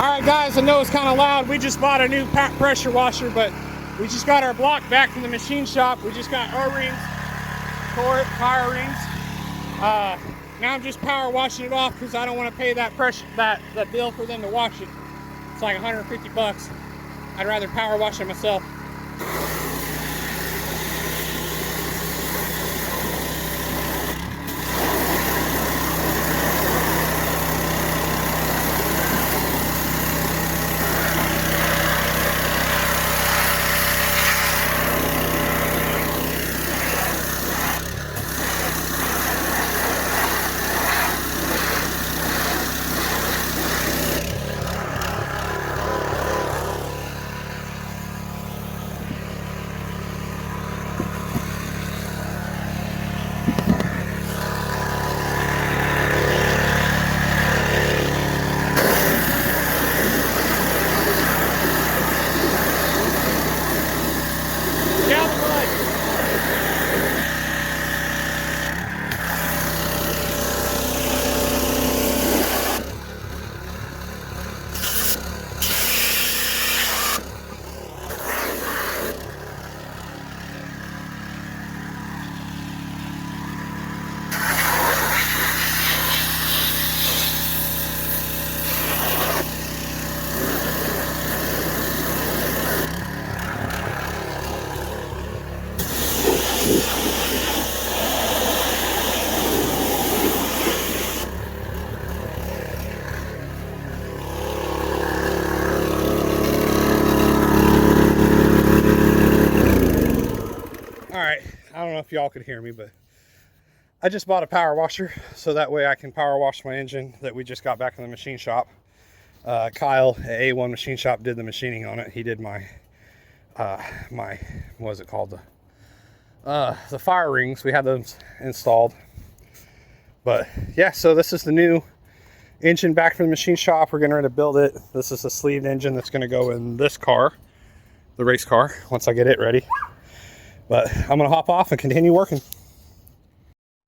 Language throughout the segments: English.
Alright guys, I know it's kind of loud. We just bought a new pressure washer, but we just got our block back from the machine shop. We just got O-rings for it, fire rings. Now I'm just power washing it off because I don't want to pay that bill for them to wash it. It's like 150 bucks. I'd rather power wash it myself. Alright, I don't know if y'all could hear me, but I just bought a power washer so that way I can power wash my engine that we just got back in the machine shop. Kyle at A1 Machine Shop did the machining on it. He did my what is it called? The fire rings. We had those installed. But yeah, so this is the new engine back from the machine shop. We're getting ready to build it. This is a sleeved engine that's going to go in this car, the race car, once I get it ready. But I'm going to hop off and continue working.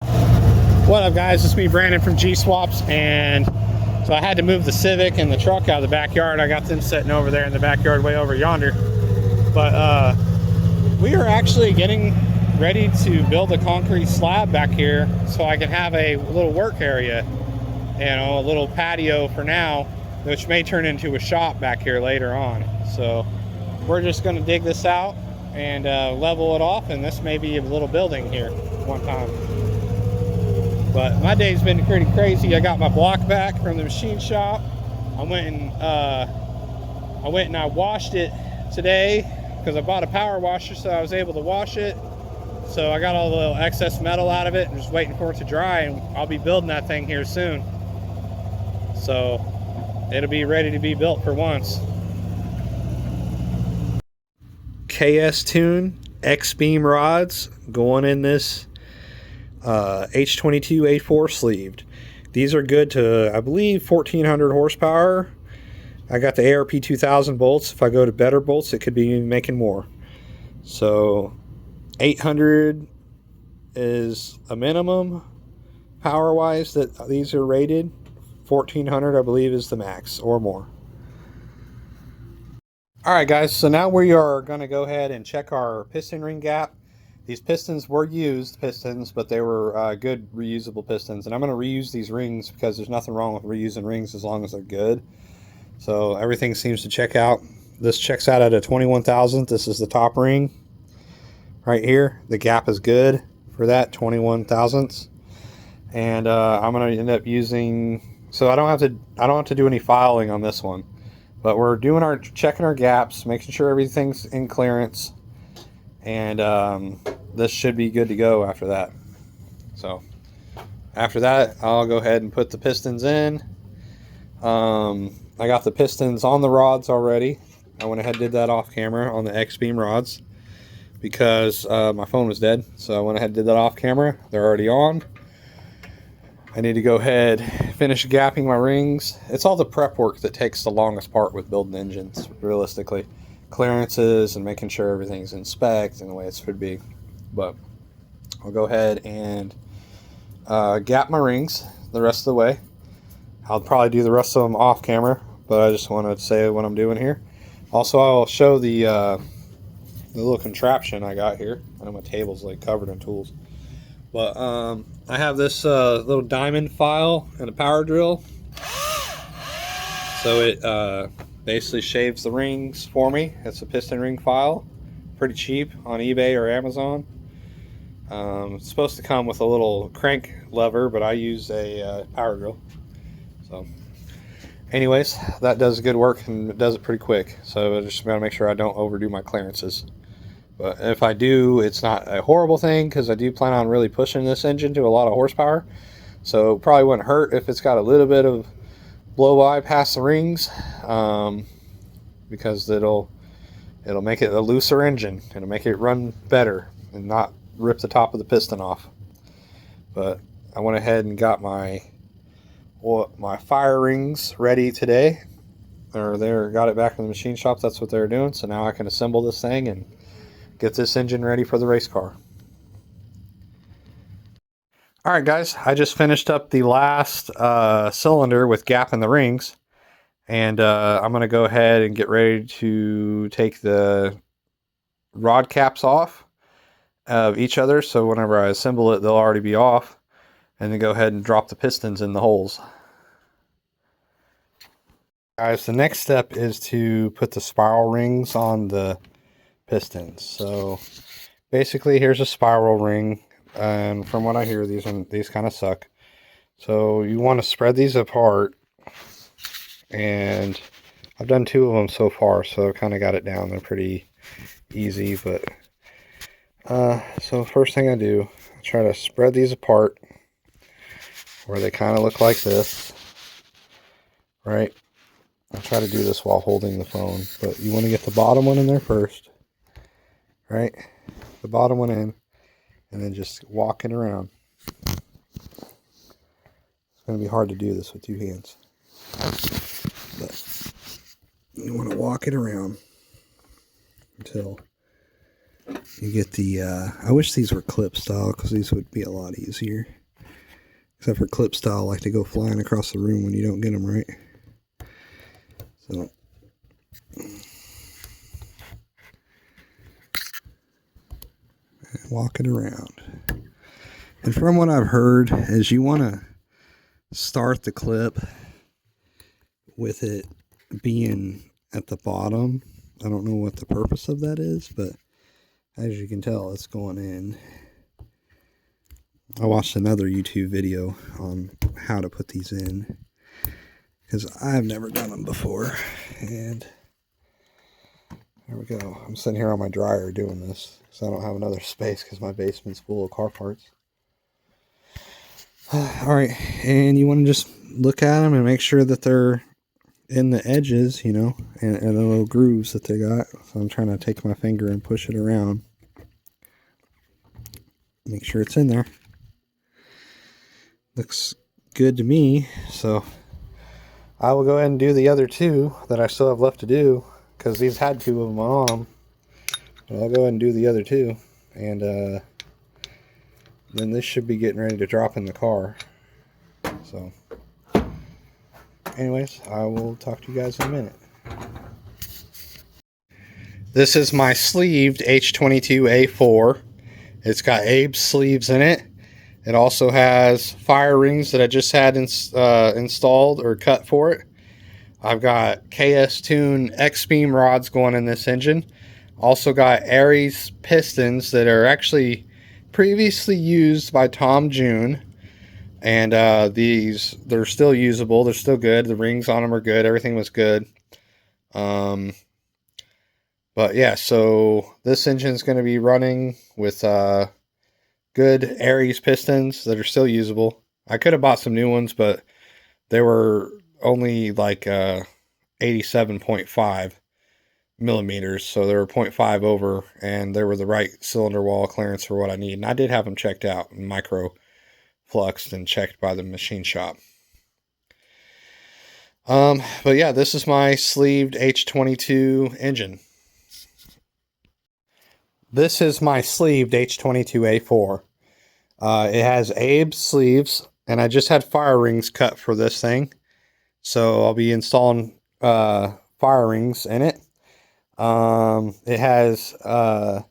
What up guys, it's me Brandon from Gswaps, and so I had to move the Civic and the truck out of the backyard. I got them sitting over there in the backyard way over yonder. But we are actually getting ready to build a concrete slab back here so I can have a little work area, you know, a little patio for now, which may turn into a shop back here later on. So we're just going to dig this out and level it off, and this may be a little building here one time. But my day's been pretty crazy. I got my block back from the machine shop. I went and I washed it today because I bought a power washer, so I was able to wash it. So I got all the little excess metal out of it and just waiting for it to dry, and I'll be building that thing here soon. So it'll be ready to be built for once. KS Tune X-beam rods going in this h22 A4 sleeved. These are good to, I believe, 1400 horsepower. I got the ARP 2000 bolts. If I go to better bolts, it could be making more. So 800 is a minimum power wise that these are rated. 1400 I believe is the max or more. Alright guys, so now we are going to go ahead and check our piston ring gap. These pistons were used pistons, but they were good reusable pistons. And I'm going to reuse these rings because there's nothing wrong with reusing rings as long as they're good. So everything seems to check out. This checks out at a 21,000. This is the top ring right here. The gap is good for that 21 thousandths. And I'm going to end up using, so I don't have to do any filing on this one. But we're doing checking our gaps, making sure everything's in clearance, and this should be good to go after that. So after that, I'll go ahead and put the pistons in. I got the pistons on the rods already. I went ahead and did that off camera on the X-beam rods because my phone was dead. So I went ahead and did that off camera. They're already on. I need to go ahead, finish gapping my rings. It's all the prep work that takes the longest part with building engines, realistically. Clearances and making sure everything's in spec and the way it should be. But I'll go ahead and gap my rings the rest of the way. I'll probably do the rest of them off camera, but I just wanted to say what I'm doing here. Also, I'll show the little contraption I got here. I know my table's like covered in tools, but I have this little diamond file and a power drill. So it basically shaves the rings for me. It's a piston ring file, pretty cheap on eBay or Amazon. It's supposed to come with a little crank lever, but I use a power drill. So anyways, that does good work and it does it pretty quick. So I just gotta make sure I don't overdo my clearances. But if I do, it's not a horrible thing because I do plan on really pushing this engine to a lot of horsepower. So it probably wouldn't hurt if it's got a little bit of blow by past the rings, because it'll make it a looser engine. It'll make it run better and not rip the top of the piston off. But I went ahead and got my fire rings ready today. Got it back in the machine shop. That's what they're doing. So now I can assemble this thing and get this engine ready for the race car. Alright guys, I just finished up the last cylinder with gap in the rings, and I'm going to go ahead and get ready to take the rod caps off of each other, so whenever I assemble it they'll already be off, and then go ahead and drop the pistons in the holes. Guys, the next step is to put the spiral rings on the pistons. So basically here's a spiral ring, and from what I hear these kind of suck. So you want to spread these apart, and I've done 2 of them so far, so I kind of got it down. They're pretty easy, but so first thing I do, I try to spread these apart where they kind of look like this, right? I'll try to do this while holding the phone, but you want to get the bottom one in there first, right? The bottom one in, and then just walk it around. It's going to be hard to do this with 2 hands, but you want to walk it around until you get the I wish these were clip style, because these would be a lot easier, except for clip style like to go flying across the room when you don't get them right. So walk it around, and from what I've heard is you want to start the clip with it being at the bottom. I don't know what the purpose of that is, but as you can tell, it's going in. I watched another YouTube video on how to put these in, because I've never done them before. And there we go. I'm sitting here on my dryer doing this, so I don't have another space because my basement's full of car parts. Alright, and you want to just look at them and make sure that they're in the edges, you know, and the little grooves that they got. So I'm trying to take my finger and push it around. Make sure it's in there. Looks good to me, so I will go ahead and do the other 2 that I still have left to do, because these had 2 of them on them. But I'll go ahead and do the other 2, and then this should be getting ready to drop in the car. So anyways, I will talk to you guys in a minute. This is my sleeved h22A4. It's got Abe's sleeves in it. It also has fire rings that I just had installed or cut for it. I've got KS Tune X-Beam rods going in this engine. Also got Aries pistons that are actually previously used by Tom June. And they're still usable. They're still good. The rings on them are good. Everything was good. But yeah, so this engine is going to be running with good Aries pistons that are still usable. I could have bought some new ones, but they were only like 87.5 millimeters, so they were 0.5 over, and they were the right cylinder wall clearance for what I need. And I did have them checked out, micro fluxed and checked by the machine shop. But yeah, this is my sleeved h22 engine. This is my sleeved h22A4. It has Abe's sleeves, and I just had fire rings cut for this thing. So I'll be installing fire rings in it. It has a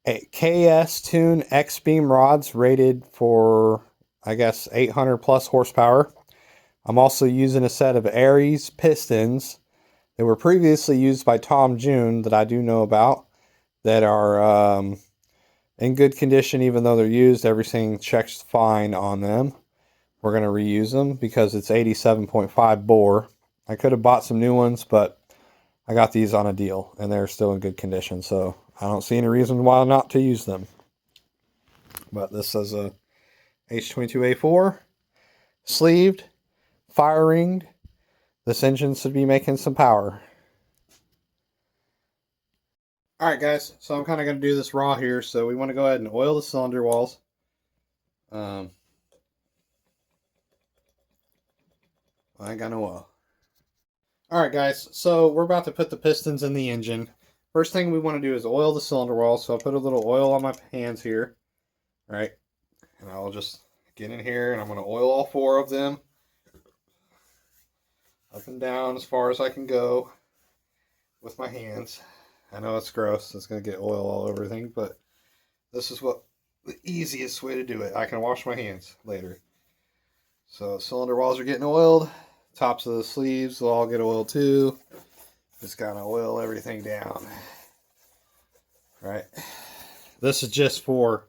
KS Tune X Beam rods rated for, I guess, 800 plus horsepower. I'm also using a set of Aries pistons that were previously used by Tom June that I do know about, that are in good condition even though they're used. Everything checks fine on them. We're going to reuse them because it's 87.5 bore. I could have bought some new ones, but I got these on a deal and they're still in good condition, so I don't see any reason why not to use them. But this is a h22A4 sleeved, fire ringed. This engine should be making some power. Alright guys, so I'm kind of going to do this raw here, so we want to go ahead and oil the cylinder walls. I ain't got no oil. Alright guys, so we're about to put the pistons in the engine. First thing we want to do is oil the cylinder walls, so I'll put a little oil on my hands here. Alright, and I'll just get in here and I'm going to oil all four of them. Up and down as far as I can go with my hands. I know it's gross, it's going to get oil all over everything, but this is what the easiest way to do it. I can wash my hands later. So cylinder walls are getting oiled. Tops of the sleeves will all get oiled too. Just gotta oil everything down. Right. This is just for,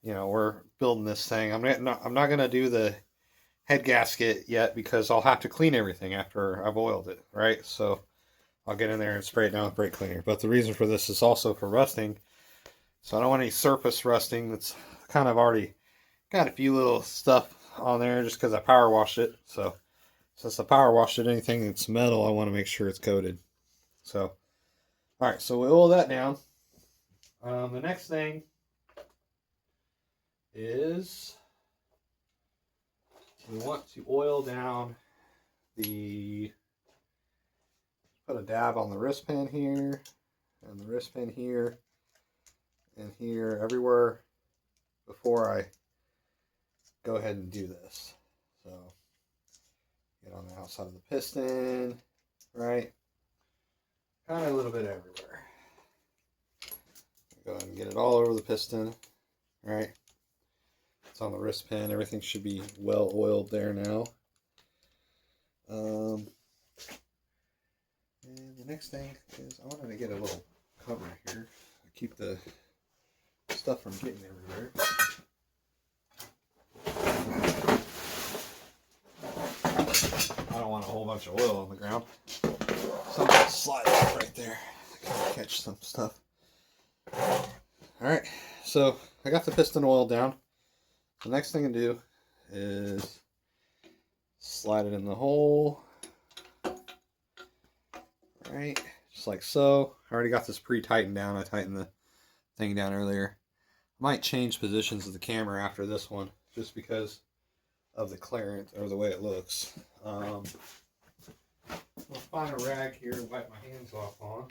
you know, we're building this thing. I'm not gonna do the head gasket yet because I'll have to clean everything after I've oiled it. Right. So I'll get in there and spray it down with brake cleaner. But the reason for this is also for rusting. So I don't want any surface rusting. That's kind of already got a few little stuff on there just because I power washed it. So since I power washed it, anything that's metal, I want to make sure it's coated. So, all right, so we oil that down. The next thing is we want to oil down the, put a dab on the wrist pin here, and the wrist pin here, and here, everywhere before I go ahead and do this. So, get on the outside of the piston, right? Kind of a little bit everywhere. Go ahead and get it all over the piston, right? It's on the wrist pin. Everything should be well oiled there now. And the next thing is I wanted to get a little cover here to keep the stuff from getting everywhere. I don't want a whole bunch of oil on the ground. So I'm going to slide it right there to kind of catch some stuff. Alright, so I got the piston oiled down. The next thing to do is slide it in the hole. Right, just like so. I already got this pre-tightened down. I tightened the thing down earlier. I might change positions of the camera after this one just because of the clearance or the way it looks. I'll find a rag here to wipe my hands off on.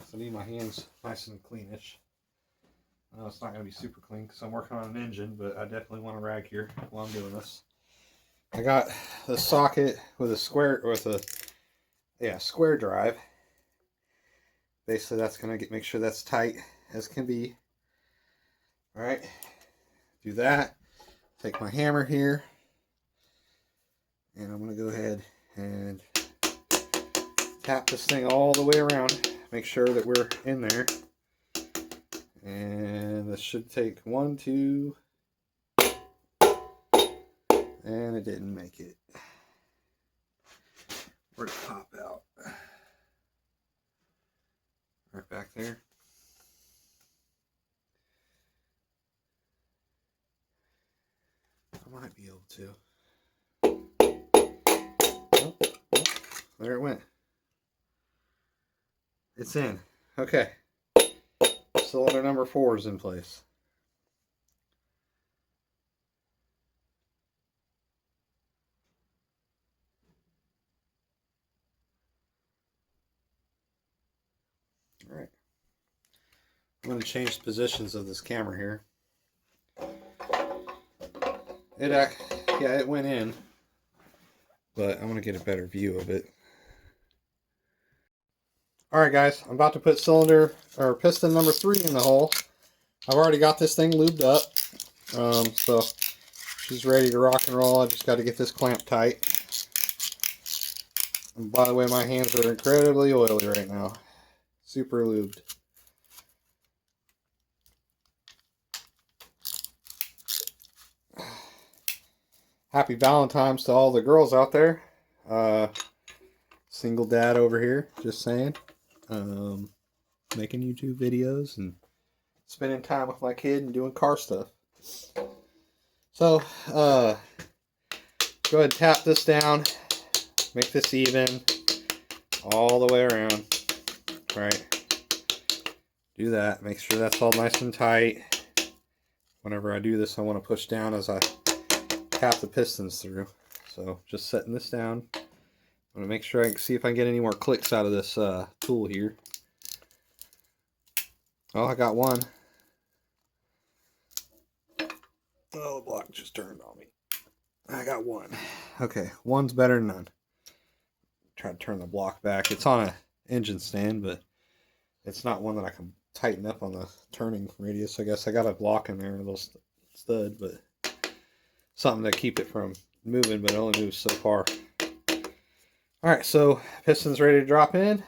So I need my hands nice and cleanish. I know it's not going to be super clean because I'm working on an engine, but I definitely want a rag here while I'm doing this. I got the socket with a square, square drive. Basically, that's going to make sure that's tight as can be. All right, do that. Take my hammer here, and I'm going to go ahead and tap this thing all the way around. Make sure that we're in there. And this should take 1, 2, and it didn't make it. Where'd it pop out? Right back there. I might be able to. Oh, there it went. It's in. Okay. Cylinder number 4 is in place. Alright. I'm going to change the positions of this camera here. It went in, but I want to get a better view of it. Alright guys, I'm about to put piston number 3 in the hole. I've already got this thing lubed up, so she's ready to rock and roll. I just got to get this clamp tight. And by the way, my hands are incredibly oily right now. Super lubed. Happy Valentine's to all the girls out there. Single dad over here, just saying. Making YouTube videos and spending time with my kid and doing car stuff. So, go ahead and tap this down. Make this even all the way around. Right. Do that. Make sure that's all nice and tight. Whenever I do this, I want to push down as I tap the pistons through. So, just setting this down. I'm going to make sure I can see if I can get any more clicks out of this tool here. Oh, I got one. Oh, the block just turned on me. I got one. Okay, one's better than none. Try to turn the block back. It's on an engine stand, but it's not one that I can tighten up on the turning radius. I guess I got a block in there, a little stud, but something to keep it from moving, but it only moves so far. Alright, so piston's ready to drop in.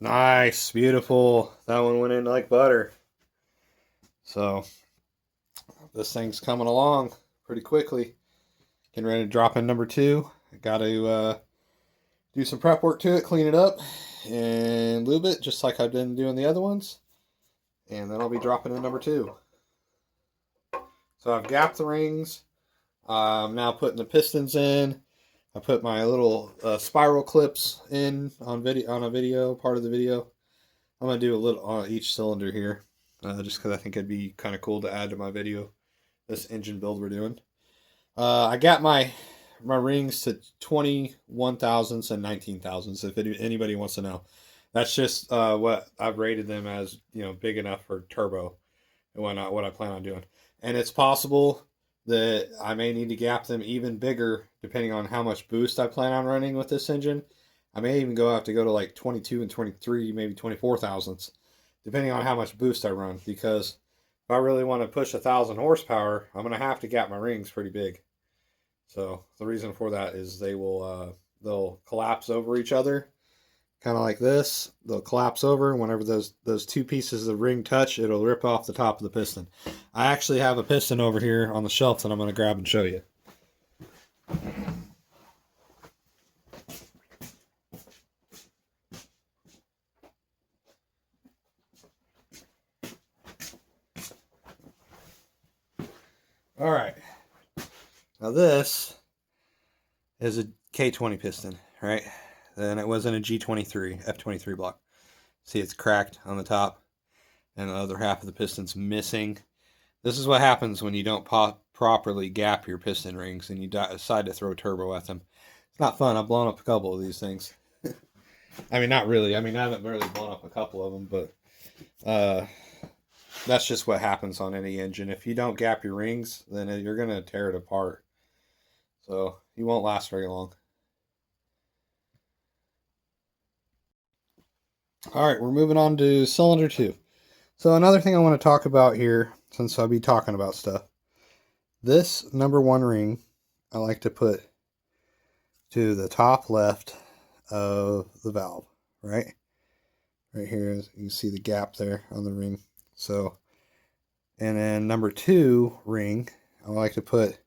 Nice, beautiful. That one went in like butter. So this thing's coming along pretty quickly. Getting ready to drop in number 2. I got to do some prep work to it, clean it up, and lube it just like I've been doing the other ones. And then I'll be dropping in number 2. So I've gapped the rings. I'm now putting the pistons in. I put my little spiral clips in on a video, part of the video. I'm going to do a little on each cylinder here, just because I think it'd be kind of cool to add to my video, this engine build we're doing. I got my rings to 21 thousandths and 19 thousandths, if anybody wants to know. That's just what I've rated them as, big enough for turbo and whatnot, what I plan on doing. And it's possible that I may need to gap them even bigger depending on how much boost I plan on running with this engine. I may even have to go to like 22 and 23, maybe 24 thousandths, depending on how much boost I run. Because if I really want to push 1,000 horsepower, I'm going to have to gap my rings pretty big. So the reason for that is they'll collapse over each other, kind of like this. They'll collapse over. Whenever those two pieces of ring touch, it'll rip off the top of the piston. I actually have a piston over here on the shelf that I'm going to grab and show you. All right. Now this is a K20 piston, right? And it wasn't a G23, F23 block. See, it's cracked on the top, and the other half of the piston's missing. This is what happens when you don't properly gap your piston rings and you decide to throw turbo at them. It's not fun. I've blown up a couple of these things. I mean, not really. I mean, I haven't really blown up a couple of them, but that's just what happens on any engine. If you don't gap your rings, then you're going to tear it apart. So you won't last very long. Alright, we're moving on to cylinder 2. So another thing I want to talk about here, since I'll be talking about stuff. This number 1 ring, I like to put to the top left of the valve, right? Right here, you can see the gap there on the ring. So, and then number 2 ring, I like to put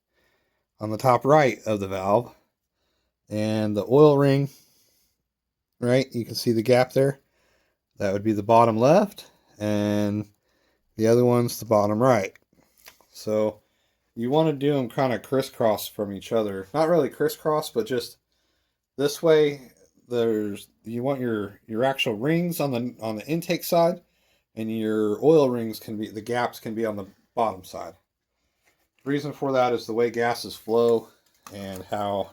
on the top right of the valve. And the oil ring, right, you can see the gap there. That would be the bottom left, and the other one's the bottom right. So you want to do them kind of crisscross from each other. Not really crisscross, but just this way. You want your actual rings on the intake side, and your oil rings the gaps can be on the bottom side. The reason for that is the way gases flow and how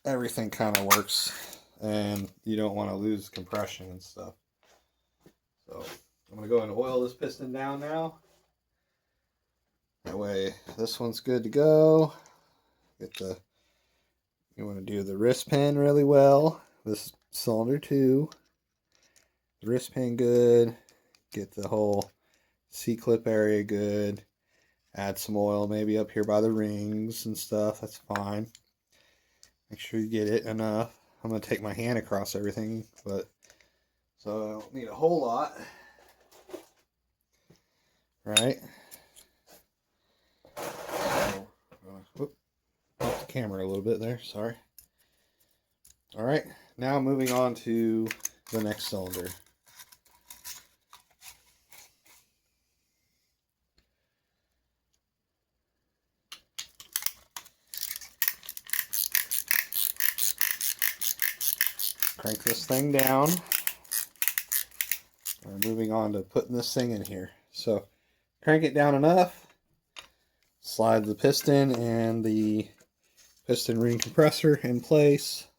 everything kind of works and you don't want to lose compression and stuff. So I'm going to go and oil this piston down now. That way this one's good to go. You want to do the wrist pin really well. This cylinder too. The wrist pin good. Get the whole C-clip area good. Add some oil maybe up here by the rings and stuff. That's fine. Make sure you get it enough. I'm going to take my hand across everything, but so I don't need a whole lot. Right? So, whoop, off the camera a little bit there. Sorry. All right. Now moving on to the next cylinder. Crank this thing down. We're moving on to putting this thing in here. So crank it down enough. Slide the piston and the piston ring compressor in place.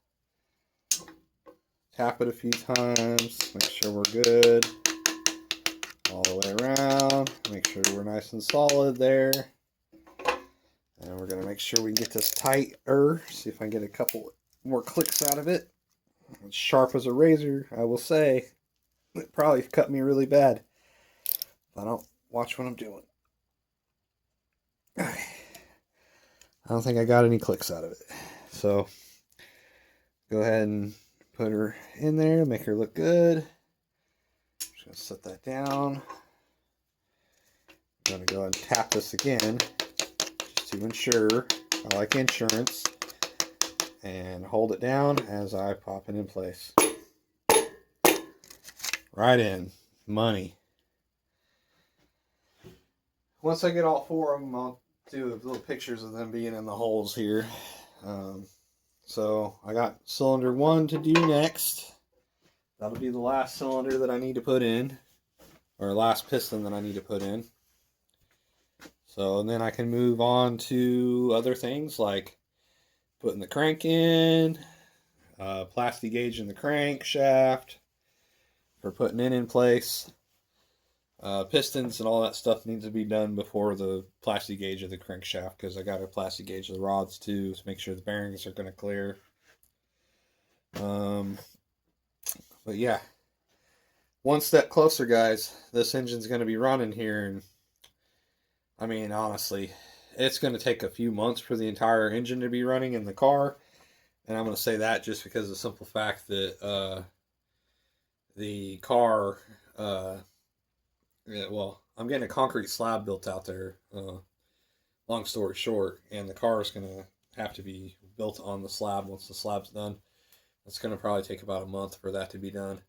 Tap it a few times. Make sure we're good. All the way around. Make sure we're nice and solid there. And we're going to make sure we get this tighter. See if I can get a couple more clicks out of it. It's sharp as a razor, I will say. It probably cut me really bad if I don't watch what I'm doing. Okay. I don't think I got any clicks out of it. So go ahead and put her in there, make her look good. Just going to set that down. I'm going to go ahead and tap this again just to ensure. I like insurance. And hold it down as I pop it in place. Right in. Money. Once I get all four of them, I'll do little pictures of them being in the holes here. So I got cylinder 1 to do next. That'll be the last cylinder that I need to put in. Or last piston that I need to put in. So and then I can move on to other things like putting the crank in, plastic gauge in the crankshaft for putting it in place. Pistons and all that stuff needs to be done before the plastic gauge of the crankshaft because I got to plastic gauge the rods too to make sure the bearings are going to clear. But yeah, one step closer, guys. This engine's going to be running here, and I mean, honestly, it's going to take a few months for the entire engine to be running in the car. And I'm going to say that just because of the simple fact that the car, yeah, well, I'm getting a concrete slab built out there, long story short, and the car is going to have to be built on the slab once the slab's done. It's going to probably take about a month for that to be done.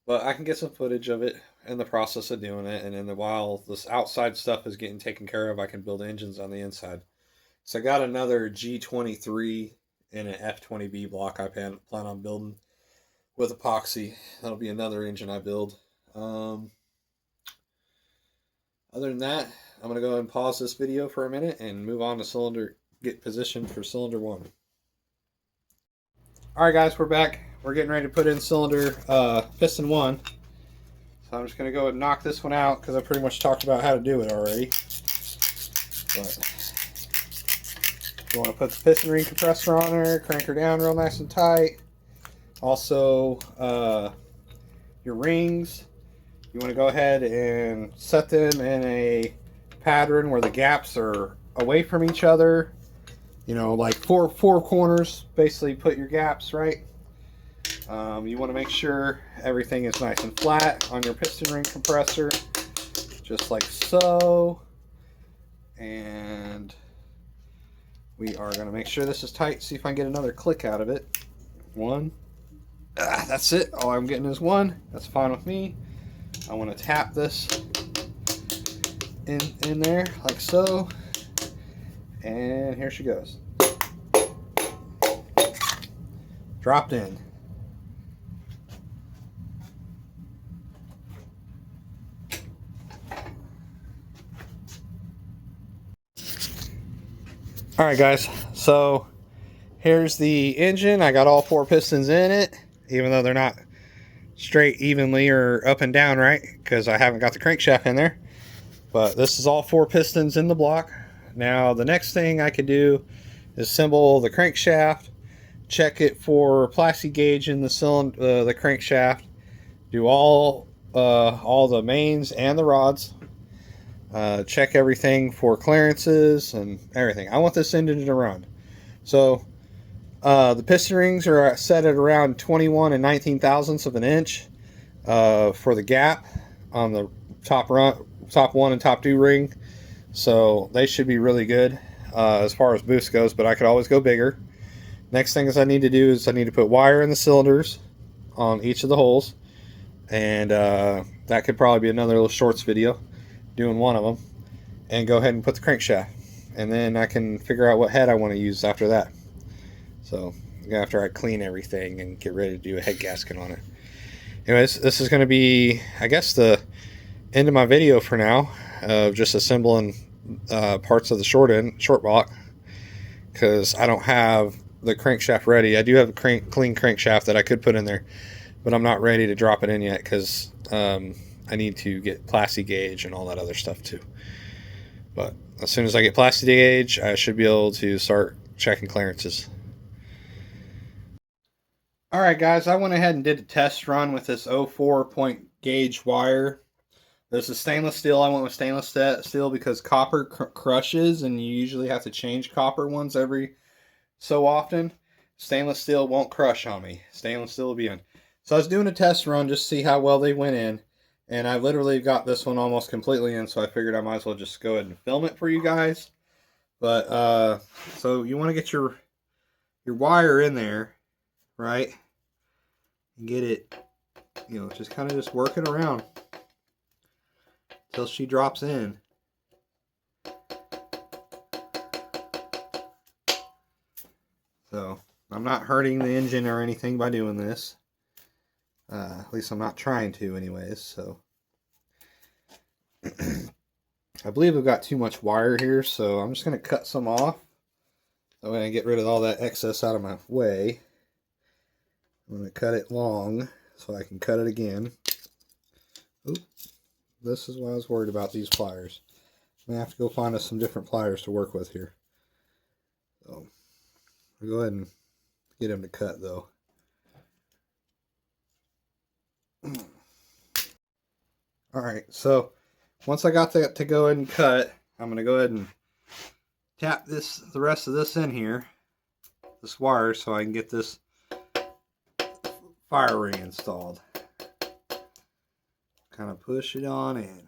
But I can get some footage of it in the process of doing it. And then while this outside stuff is getting taken care of, I can build engines on the inside. So I got another G23 and an F20B block I plan on building with epoxy. That'll be another engine I build. Other than that, I'm going to go ahead and pause this video for a minute and move on to get positioned for cylinder 1. Alright guys, we're back. We're getting ready to put in piston 1. So I'm just going to go ahead and knock this one out because I pretty much talked about how to do it already. But you want to put the piston ring compressor on her, crank her down real nice and tight. Also, your rings, you want to go ahead and set them in a pattern where the gaps are away from each other. You know, like four corners, basically put your gaps right. You want to make sure everything is nice and flat on your piston ring compressor, just like so. And we are going to make sure this is tight, see if I can get another click out of it. One. That's it. All I'm getting is one. That's fine with me. I want to tap this in there like so. And here she goes. Dropped in. Alright guys, so Here's the engine. I got all 4 pistons in it, even though they're not straight evenly or up and down, right? Because I haven't got the crankshaft in there. But this is all 4 pistons in the block. Now the next thing I could do is assemble the crankshaft, check it for plastic gauge in the cylinder, the crankshaft, do all the mains and the rods, check everything for clearances and everything. I want this engine to run. So the piston rings are set at around 21 and 19 thousandths of an inch for the gap on the top 1 and top 2 ring. So they should be really good as far as boost goes, but I could always go bigger. Next thing is I need to put wire in the cylinders on each of the holes, and that could probably be another little shorts video doing one of them, and go ahead and put the crankshaft, and then I can figure out what head I want to use after that. So after I clean everything and get ready to do a head gasket on it. Anyways, this is going to be, I guess, the end of my video for now, of just assembling parts of the short block, because I don't have the crankshaft ready. I do have a clean crankshaft that I could put in there, but I'm not ready to drop it in yet because I need to get plastic gauge and all that other stuff too. But as soon as I get plastic gauge, I should be able to start checking clearances. Alright guys, I went ahead and did a test run with this 04 point gauge wire. This is stainless steel. I went with stainless steel because copper crushes, and you usually have to change copper ones every so often. Stainless steel won't crush on me. Stainless steel will be in. So I was doing a test run just to see how well they went in, and I literally got this one almost completely in, so I figured I might as well just go ahead and film it for you guys. But so you want to get your wire in there, right? And get it, just kind of just work it around till she drops in. So I'm not hurting the engine or anything by doing this. At least I'm not trying to anyways. So I believe I've got too much wire here, so I'm just going to cut some off. I'm going to get rid of all that excess out of my way. I'm going to cut it long so I can cut it again. Oop. This is what I was worried about, these pliers. I'm going to have to go find us some different pliers to work with here. So I'll go ahead and get them to cut though. Alright, so once I got that to go ahead and cut, I'm going to go ahead and tap the rest of this in here, this wire, so I can get this fire ring installed. Kind of push it on in.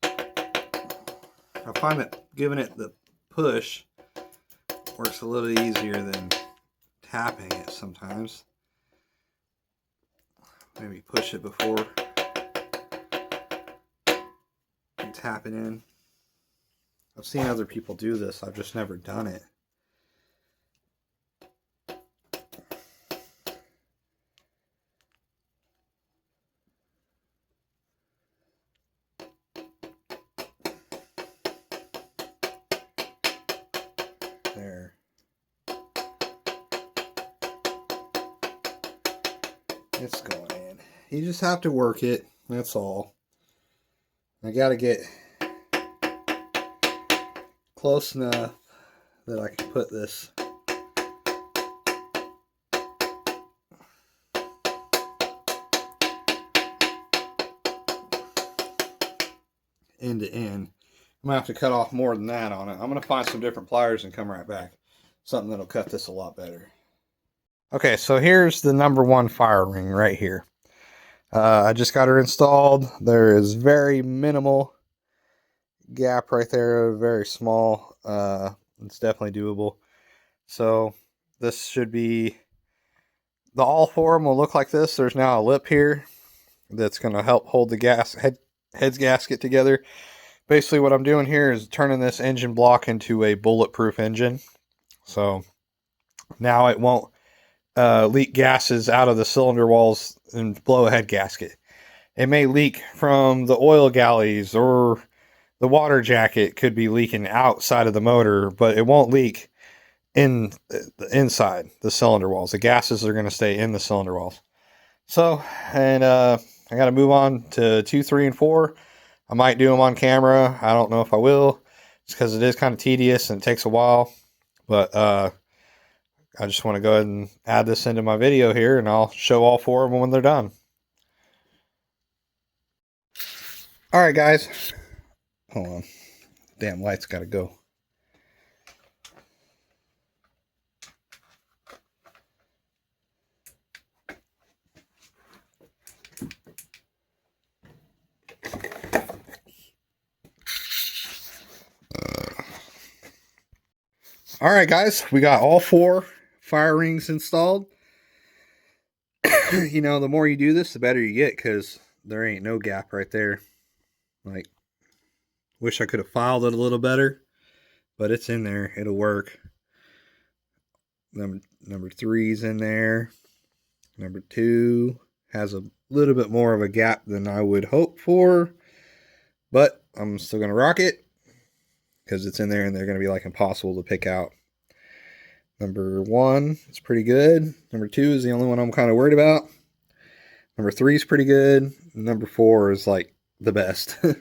I find that giving it the push works a little easier than tapping it sometimes. Maybe push it before and tap it in. I've seen other people do this, I've just never done it. There. It's going in. You just have to work it, that's all. I gotta get close enough that I can put this end to end. I'm going to have to cut off more than that on it. I'm going to find some different pliers and come right back. Something that'll cut this a lot better. Okay, so here's the #1 fire ring right here. I just got her installed. There is very minimal gap right there, very small. It's definitely doable. So this should be, all 4 of them will look like this. There's now a lip here that's going to help hold the heads gasket together. Basically what I'm doing here is turning this engine block into a bulletproof engine. So now it won't leak gases out of the cylinder walls and blow a head gasket. It may leak from the oil galleys or the water jacket could be leaking outside of the motor, but it won't leak in the inside the cylinder walls. The gases are going to stay in the cylinder walls. So, and I got to move on to 2, 3, and 4. I might do them on camera. I don't know if I will. It's because it is kind of tedious and it takes a while. But I just want to go ahead and add this into my video here, and I'll show all 4 of them when they're done. Alright guys. Hold on. Damn light's got to go. Alright guys, we got all 4 fire rings installed. You know, the more you do this, the better you get, because there ain't no gap right there. Like, wish I could have filed it a little better, but it's in there. It'll work. Number 3's in there. Number 2 has a little bit more of a gap than I would hope for, but I'm still going to rock it because it's in there and they're going to be like impossible to pick out. Number 1 is pretty good. Number 2 is the only one I'm kind of worried about. Number 3 is pretty good. Number 4 is like the best out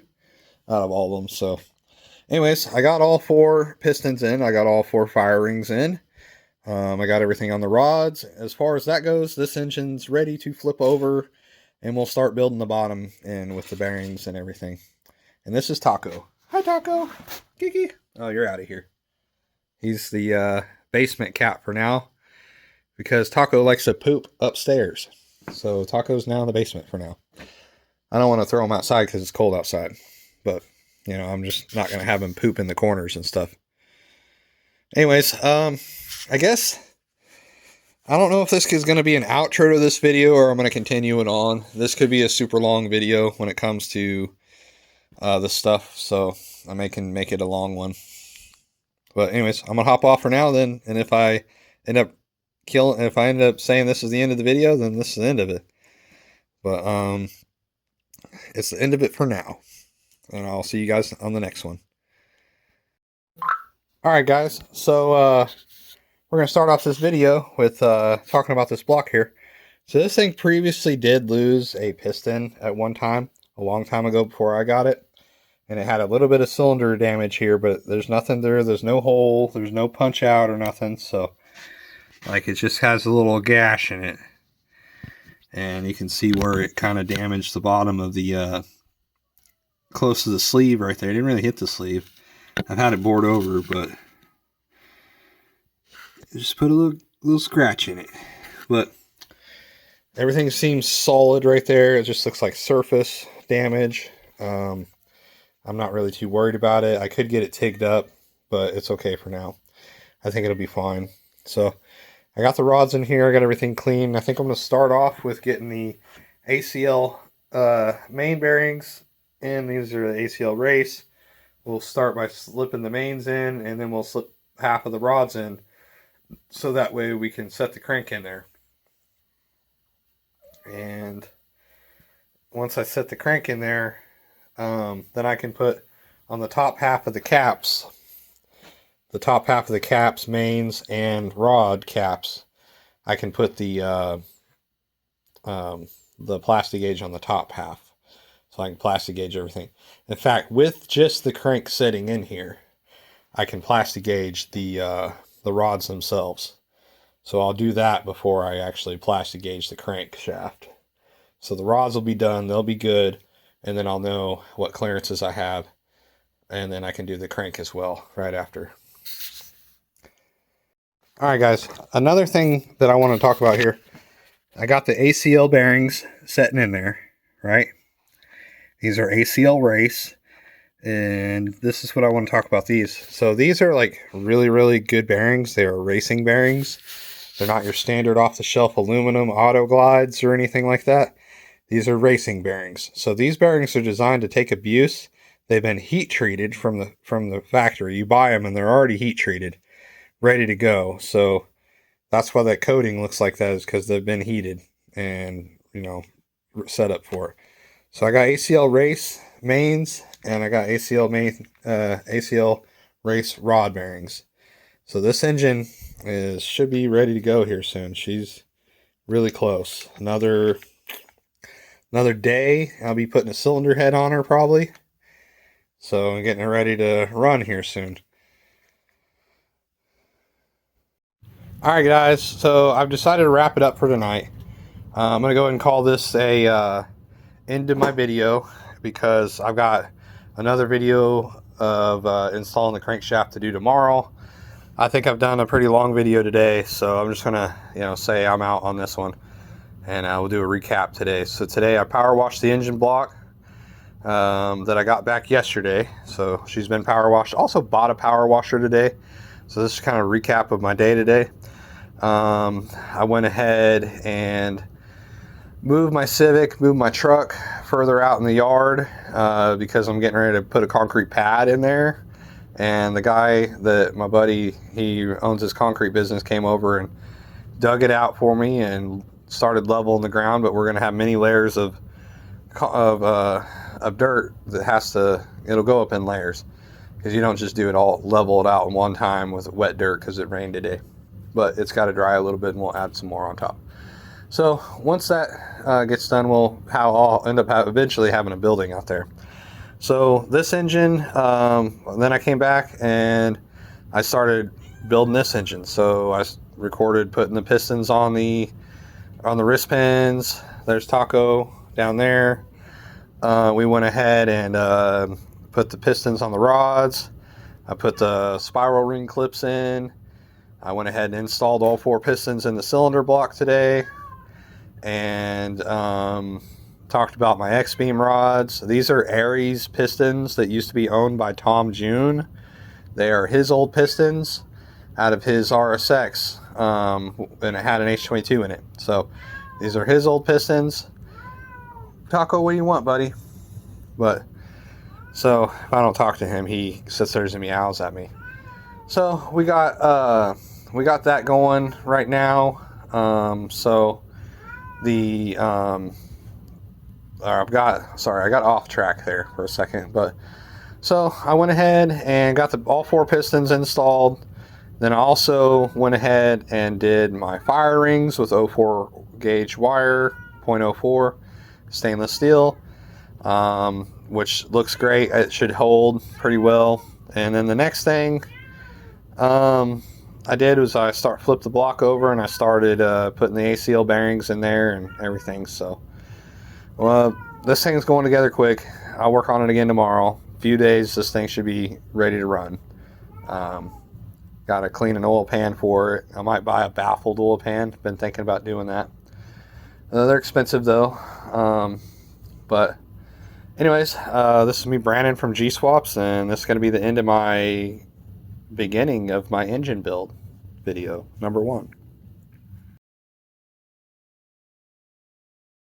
of all of them. So anyways, I got all 4 pistons in. I got all 4 fire rings in. I got everything on the rods. As far as that goes, this engine's ready to flip over, and we'll start building the bottom in with the bearings and everything. And this is Taco. Hi, Taco. Kiki. Oh, you're out of here. He's the basement cat for now, because Taco likes to poop upstairs. So Taco's now in the basement for now. I don't want to throw him outside because it's cold outside, but you know, I'm just not going to have him poop in the corners and stuff. Anyways, I guess I don't know if this is going to be an outro to this video or I'm going to continue it on. This could be a super long video when it comes to this stuff, so I can make it a long one. But anyways, I'm going to hop off for now then, and if I end up saying this is the end of the video, then this is the end of it. But it's the end of it for now, and I'll see you guys on the next one. Alright guys, so we're going to start off this video with talking about this block here. So this thing previously did lose a piston at one time, a long time ago before I got it. And it had a little bit of cylinder damage here, but there's nothing there. There's no hole. There's no punch out or nothing. So, like, it just has a little gash in it. And you can see where it kind of damaged the bottom of the, close to the sleeve right there. It didn't really hit the sleeve. I've had it bored over, but just put a little scratch in it. But everything seems solid right there. It just looks like surface damage. I'm not really too worried about it. I could get it tigged up, but it's okay for now. I think it'll be fine. So I got the rods in here. I got everything clean. I think I'm going to start off with getting the ACL main bearings in. These are the ACL race. We'll start by slipping the mains in, and then we'll slip half of the rods in, so that way we can set the crank in there. And once I set the crank in there, then I can put on the top half of the caps, mains, and rod caps, I can put the plastic gauge on the top half, so I can plastic gauge everything. In fact, with just the crank sitting in here, I can plastic gauge the rods themselves. So I'll do that before I actually plastic gauge the crank shaft. So the rods will be done, they'll be good, and then I'll know what clearances I have, and then I can do the crank as well right after. Alright guys, another thing that I want to talk about here, I got the ACL bearings setting in there, right? These are ACL race, and this is what I want to talk about these. So these are like really, really good bearings. They are racing bearings. They're not your standard off-the-shelf aluminum auto glides or anything like that. These are racing bearings. So these bearings are designed to take abuse. They've been heat treated from the factory. You buy them and they're already heat treated, ready to go. So that's why that coating looks like that, is because they've been heated and, you know, set up for it. So I got ACL race mains, and I got ACL race rod bearings. So this engine should be ready to go here soon. She's really close. Another day, I'll be putting a cylinder head on her probably. So I'm getting her ready to run here soon. Alright guys, so I've decided to wrap it up for tonight. I'm going to go ahead and call this a end of my video, because I've got another video of installing the crankshaft to do tomorrow. I think I've done a pretty long video today, so I'm just going to say I'm out on this one. And we'll do a recap today. So today I power washed the engine block that I got back yesterday. So she's been power washed. Also bought a power washer today. So this is kind of a recap of my day today. I went ahead and moved my Civic, moved my truck further out in the yard because I'm getting ready to put a concrete pad in there. And the guy my buddy, he owns his concrete business, came over and dug it out for me and started leveling the ground. But we're going to have many layers of dirt that it'll go up in layers, because you don't just do it all, level it out in one time with wet dirt because it rained today. But it's got to dry a little bit, and we'll add some more on top. So once that gets done, I'll end up eventually having a building out there. So this engine, then I came back and I started building this engine. So I recorded putting the pistons on the wrist pins. There's Taco down there. We went ahead and put the pistons on the rods. I put the spiral ring clips in. I went ahead and installed all 4 pistons in the cylinder block today. And talked about my X-beam rods. These are Aries pistons that used to be owned by Tom June. They are his old pistons out of his RSX, and it had an h22 in it. So these are his old pistons. Taco, what do you want, buddy? So if I don't talk to him, he sits there and meows at me. So we got that going right now. I got off track there for a second, but so I went ahead and got all 4 pistons installed. Then I also went ahead and did my fire rings with 04 gauge wire, 0.04 stainless steel, which looks great. It should hold pretty well. And then the next thing I did was flipped the block over, and I started putting the ACL bearings in there and everything. So, well, this thing's going together quick. I'll work on it again tomorrow. A few days, this thing should be ready to run. Got to clean an oil pan for it. I might buy a baffled oil pan. Been thinking about doing that. They're expensive though. But anyways, this is me, Brandon from Gswaps, and this is going to be the end of my beginning of my engine build video number 1.